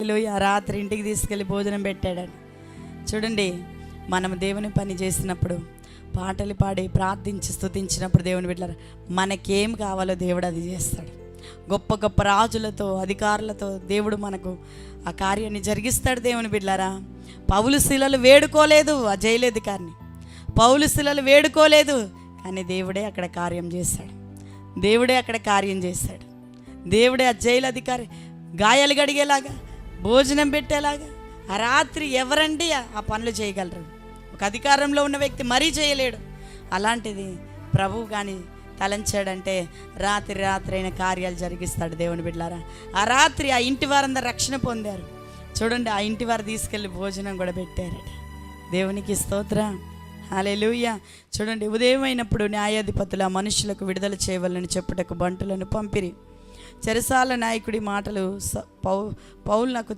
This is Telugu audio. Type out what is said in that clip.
హల్లెలూయా. రాత్రి ఇంటికి తీసుకెళ్ళి భోజనం పెట్టాడని. చూడండి, మనం దేవుని పని చేసినప్పుడు, పాటలు పాడి ప్రార్థించి స్తుతించినప్పుడు దేవుని బిడ్డలారా, మనకేం కావాలో దేవుడు అది చేస్తాడు. గొప్ప గొప్ప రాజులతో, అధికారులతో దేవుడు మనకు ఆ కార్యాన్ని జరిగిస్తాడు. దేవుని బిడ్డలారా, పౌలు శిలలు వేడుకోలేదు ఆ జైలు అధికారిని, పౌలు శిలలు వేడుకోలేదు, కానీ దేవుడే అక్కడ కార్యం చేశాడు. దేవుడే అక్కడ కార్యం చేశాడు. దేవుడే ఆ జైలు అధికారి గాయాలు గడిగేలాగా, భోజనం పెట్టేలాగా, ఆ రాత్రి ఎవరండి ఆ పనులు చేయగలరు? ఒక అధికారంలో ఉన్న వ్యక్తి మరీ చేయలేడు. అలాంటిది ప్రభువు కానీ తలంచాడంటే రాత్రి అయిన కార్యాలు జరిగిస్తాడు. దేవుని బిడ్డలారా, ఆ రాత్రి ఆ ఇంటి వారందరూ రక్షణ పొందారు. చూడండి, ఆ ఇంటి వారు తీసుకెళ్ళి భోజనం కూడా పెట్టారట. దేవునికి స్తోత్రం, హల్లెలూయా. చూడండి, ఉదయం అయినప్పుడు న్యాయాధిపతులు ఆ మనుషులకు విడుదల చేయవాలని చెప్పుటకు బంటులను పంపిరి. చెరసాల నాయకుడి మాటలు పౌలు నాకు